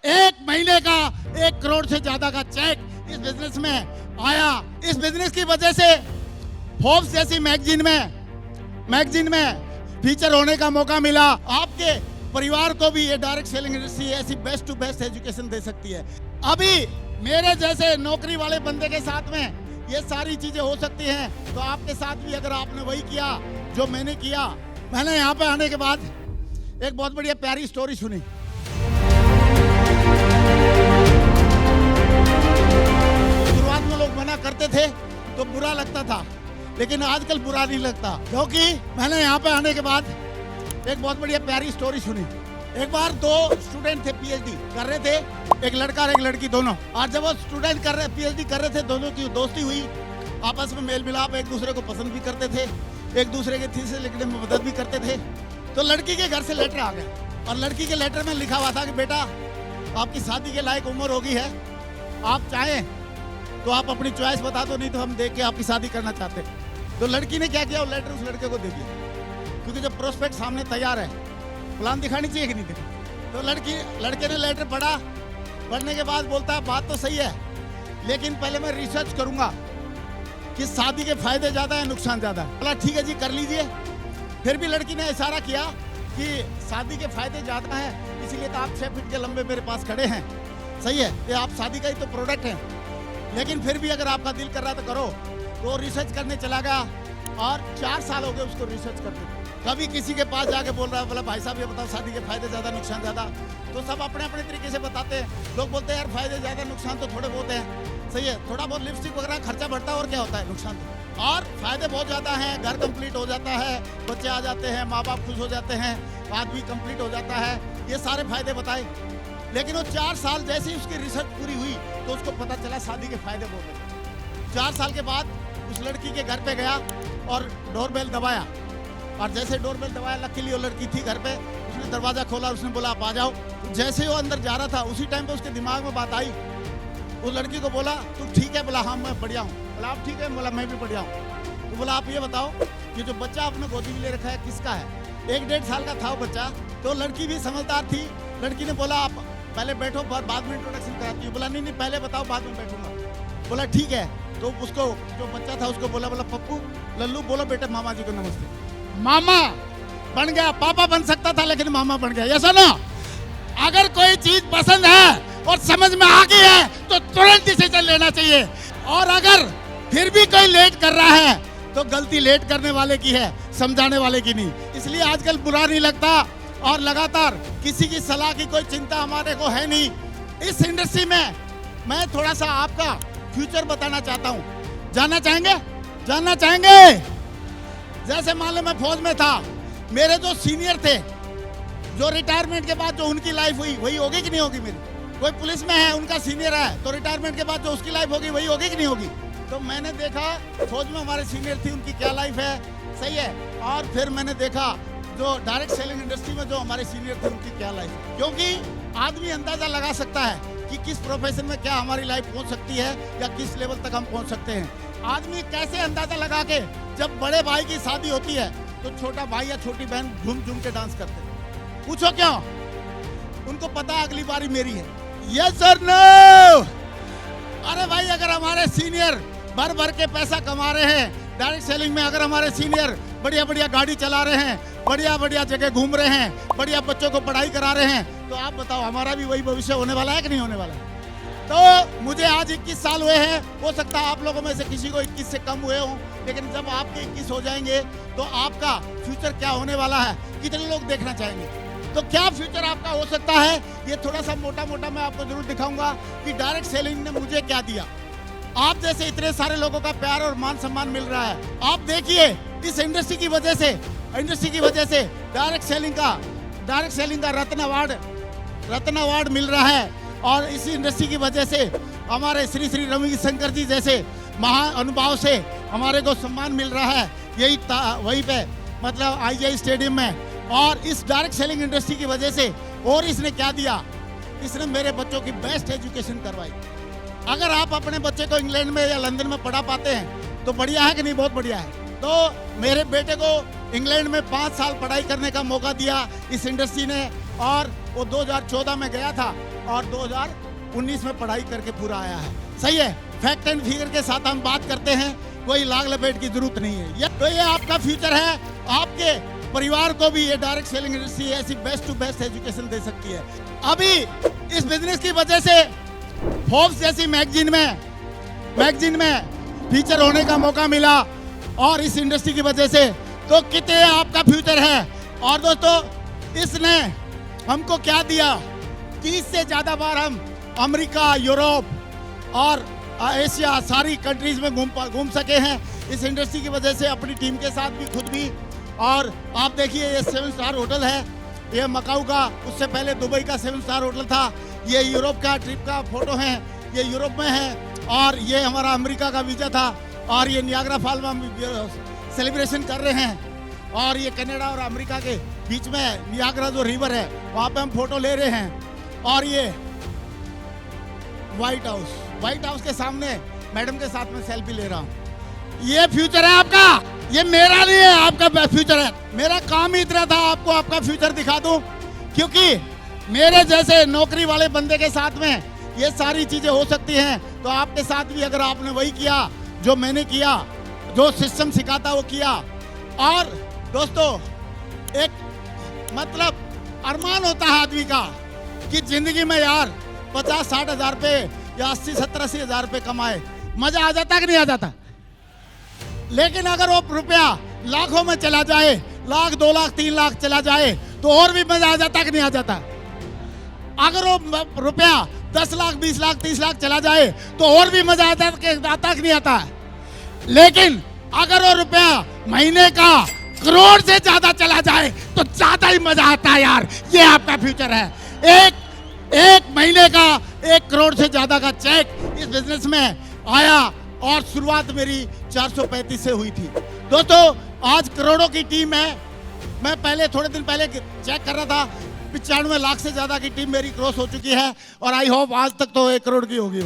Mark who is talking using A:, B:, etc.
A: एक महीने का 1 करोड़ से ज्यादा का चेक इस बिजनेस में आया। इस बिजनेस की वजह से फोर्ब्स जैसी मैगजीन में फीचर होने का मौका मिला। आपके परिवार को भी ये डायरेक्ट सेलिंग इंडस्ट्री ऐसी बेस्ट टू बेस्ट एजुकेशन दे सकती है। अभी मेरे जैसे नौकरी वाले बंदे के साथ में ये सारी चीजें हो सकती हैं, तो आपके साथ भी अगर आपने वही किया जो मैंने किया। मैंने यहाँ पे आने के बाद एक बहुत बढ़िया प्यारी स्टोरी सुनी। शुरुआत में लोग मना करते थे तो बुरा लगता था, लेकिन आजकल बुरा नहीं लगता, क्योंकि मैंने यहाँ पे आने के बाद एक बहुत बढ़िया प्यारी स्टोरी सुनी। एक बार 2 स्टूडेंट थे, पीएचडी कर रहे थे, एक लड़का और एक लड़की दोनों। और जब वो स्टूडेंट पीएचडी कर रहे थे, दोनों की दोस्ती हुई, आपस में मेल मिलाप, एक दूसरे को पसंद भी करते थे, एक दूसरे के थीसिस लिखने में मदद भी करते थे। तो लड़की के घर से लेटर आ गया और लड़की के लेटर में लिखा हुआ था कि बेटा आपकी शादी के लायक उम्र हो गई है, आप चाहें तो आप अपनी चॉइस बता दो, नहीं तो हम देख के आपकी शादी करना चाहते हैं। तो लड़की ने क्या किया, वो लेटर उस लड़के को दे दिया, क्योंकि जब प्रोस्पेक्ट सामने तैयार है, प्लान दिखानी चाहिए कि नहीं दिखानी। तो लड़के ने लेटर पढ़ा, पढ़ने के बाद बोलता है बात तो सही है, लेकिन पहले मैं रिसर्च करूंगा कि शादी के फायदे ज्यादा है नुकसान ज्यादा है। बोला ठीक है जी कर लीजिए। फिर भी लड़की ने इशारा किया कि शादी के फायदे ज्यादा है, इसीलिए तो आप 6 फीट के लंबे मेरे पास खड़े हैं, सही है, ये आप शादी का ही तो प्रोडक्ट है, लेकिन फिर भी अगर आपका दिल कर रहा तो करो। तो रिसर्च करने चला गया और 4 साल हो गए उसको रिसर्च करते। कभी किसी के पास जाके बोल रहा है, बोला भाई साहब ये बताओ शादी के फायदे ज्यादा नुकसान ज्यादा। तो सब अपने अपने तरीके से बताते हैं। लोग बोलते हैं यार फायदे ज्यादा नुकसान तो थोड़े बहुत हैं, सही है, थोड़ा बहुत लिपस्टिक वगैरह खर्चा बढ़ता है और क्या होता है, नुकसान तो। और फायदे बहुत ज्यादा हैं, घर कंप्लीट हो जाता है, बच्चे आ जाते हैं, माँ बाप खुश हो जाते हैं, आदमी कंप्लीट हो जाता है, ये सारे फायदे बताए। लेकिन वो 4 साल जैसे ही उसकी रिसर्च पूरी हुई तो उसको पता चला शादी के फायदे बहुत हैं। 4 साल के बाद उस लड़की के घर पे गया और डोरबेल दबाया, और जैसे डोरबेल दबाया, लकीली वो लड़की थी घर पे, उसने दरवाजा खोला, उसने बोला आप आ जाओ। जैसे ही वो अंदर जा रहा था उसी टाइम पे उसके दिमाग में बात आई। उस लड़की को बोला तुम ठीक है? बोला हाँ मैं बढ़िया हूँ। बोला आप ठीक है? बोला मैं भी बढ़िया हूँ। तो बोला आप ये बताओ कि जो बच्चा आपने गोदी में ले रखा है किसका है? 1-1.5 साल का था वो बच्चा। तो लड़की भी समझदार थी, लड़की ने बोला आप पहले बैठो, बाद में इंट्रोडक्शन कराती हूँ। बोला नहीं पहले बताओ, बाद में बैठूंगा। बोला ठीक है। तो उसको जो बच्चा था उसको बोला पप्पू लल्लू बोलो बेटे मामा जी को नमस्ते। मामा बन गया, पापा बन सकता था लेकिन मामा बन गया। ये सुनो, अगर कोई चीज पसंद है और समझ में आ गई है तो तुरंत डिसीजन लेना चाहिए, और अगर फिर भी कोई लेट कर रहा है तो गलती लेट करने वाले की है, समझाने वाले की नहीं। इसलिए आजकल बुरा नहीं लगता, और लगातार किसी की सलाह की कोई चिंता हमारे को है नहीं। इस इंडस्ट्री में मैं थोड़ा सा आपका फ्यूचर बताना चाहता हूँ। जानना चाहेंगे? जैसे मान लो मैं फौज में था, मेरे जो सीनियर थे, जो रिटायरमेंट के बाद जो उनकी लाइफ हुई वही होगी कि नहीं होगी मेरी? कोई पुलिस में है, उनका सीनियर है, तो रिटायरमेंट के बाद जो उसकी लाइफ होगी वही होगी कि नहीं होगी? तो मैंने देखा फौज में हमारे सीनियर थी, उनकी क्या लाइफ है, सही है। और फिर मैंने देखा जो डायरेक्ट सेलिंग इंडस्ट्री में जो हमारे सीनियर थे उनकी क्या लाइफ है। क्योंकि आदमी अंदाजा लगा सकता है कि किस प्रोफेशन में क्या हमारी लाइफ पहुंच सकती है या किस लेवल तक हम पहुंच सकते हैं। आदमी कैसे अंदाजा लगा के, जब बड़े भाई की शादी होती है तो छोटा भाई या छोटी बहन झूम झूम के डांस करते हैं। पूछो क्यों? उनको पता है अगली बारी मेरी है। यस और नो? अरे भाई अगर हमारे सीनियर भर भर के पैसा कमा रहे हैं डायरेक्ट सेलिंग में, अगर हमारे सीनियर बढ़िया बढ़िया गाड़ी चला रहे हैं, बढ़िया बढ़िया जगह घूम रहे हैं, बढ़िया बच्चों को पढ़ाई करा रहे हैं, तो आप बताओ हमारा भी वही भविष्य होने वाला है कि नहीं होने वाला है? तो मुझे आज 21 साल हुए हैं, हो सकता है आप लोगों में से किसी को 21 से कम हुए हों, लेकिन जब आपके 21 हो जाएंगे तो आपका फ्यूचर क्या होने वाला है कितने लोग देखना चाहेंगे? तो क्या फ्यूचर आपका हो सकता है, ये थोड़ा सा मोटा मोटा मैं आपको जरूर दिखाऊंगा कि डायरेक्ट सेलिंग ने मुझे क्या दिया। आप जैसे इतने सारे लोगों का प्यार और मान सम्मान मिल रहा है। आप देखिए इस इंडस्ट्री की वजह से डायरेक्ट सेलिंग का रत्न अवार्ड मिल रहा है, और इसी इंडस्ट्री की वजह से हमारे श्री श्री रविशंकर जी जैसे महाअनुभाव से हमारे को सम्मान मिल रहा है। यही वहीं पे मतलब IGI स्टेडियम में। और इस डायरेक्ट सेलिंग इंडस्ट्री की वजह से और इसने क्या दिया, इसने मेरे बच्चों की बेस्ट एजुकेशन करवाई। अगर आप अपने बच्चे को इंग्लैंड में या लंदन में पढ़ा पाते हैं तो बढ़िया है कि नहीं? बहुत बढ़िया है। तो मेरे बेटे को इंग्लैंड में 5 साल पढ़ाई करने का मौका दिया इस इंडस्ट्री ने, और वो 2014 में गया था और 2019 में पढ़ाई करके पूरा आया है। सही है, फैक्ट एंड फिगर के साथ हम बात करते हैं, कोई लाग लपेट की जरूरत नहीं है। तो ये आपका फ्यूचर है, आपके परिवार को भी ये डायरेक्ट सेलिंग इंडस्ट्री ऐसी बेस्ट टू बेस्ट एजुकेशन दे सकती है। अभी इस बिजनेस की वजह से फोर्ब्स जैसी मैगजीन में फीचर होने का मौका मिला, और इस इंडस्ट्री की वजह से तो कितने आपका फ्यूचर है। और दोस्तों, इसने हमको क्या दिया, 30 से ज़्यादा बार हम अमेरिका, यूरोप और एशिया सारी कंट्रीज में घूम सके हैं इस इंडस्ट्री की वजह से, अपनी टीम के साथ भी, खुद भी। और आप देखिए, ये 7 स्टार होटल है, ये मकाऊ का, उससे पहले दुबई का 7 स्टार होटल था। ये यूरोप का ट्रिप का फोटो है, ये यूरोप में है, और ये हमारा अमेरिका का वीज़ा था, और ये नियाग्रा फॉल में हम सेलिब्रेशन कर रहे हैं। और ये कनाडा और अमेरिका के बीच में नियाग्रा जो रिवर है, वहाँ पे हम फोटो ले रहे हैं। और ये व्हाइट हाउस के सामने मैडम के साथ में सेल्फी ले रहा हूँ। ये फ्यूचर है आपका, ये मेरा नहीं है, आपका फ्यूचर है। मेरा काम ही इतना था आपको आपका फ्यूचर दिखा दूं, क्योंकि मेरे जैसे नौकरी वाले बंदे के साथ में ये सारी चीजें हो सकती हैं। तो आपके साथ भी अगर आपने वही किया जो मैंने किया, जो सिस्टम सिखाता वो किया। और दोस्तों, एक मतलब अरमान होता है आदमी का कि जिंदगी में यार 50-60 हज़ार रुपये या 80-70-80 हज़ार रुपये कमाए, मजा आ जाता कि नहीं आ जाता। लेकिन अगर वो रुपया लाखों में चला जाए, लाख, 2 लाख, 3 लाख चला जाए, तो और भी मजा आ जाता कि नहीं आ जाता। अगर वो रुपया 10 लाख, 20 लाख, 30 लाख चला जाए, तो और भी मजा आता कि नहीं आता। लेकिन अगर वो रुपया महीने का करोड़ से ज्यादा चला जाए, तो ज्यादा ही मजा आता है यार। ये आपका फ्यूचर है। एक महीने का 1 करोड़ से ज्यादा का चेक इस बिजनेस में आया, और शुरुआत मेरी 435 से हुई थी। दोस्तों, आज करोड़ों की टीम है। मैं पहले थोड़े दिन पहले चेक कर रहा था, 95 लाख से ज्यादा की टीम मेरी क्रॉस हो चुकी है, और आई होप आज तक तो 1 करोड़ की होगी।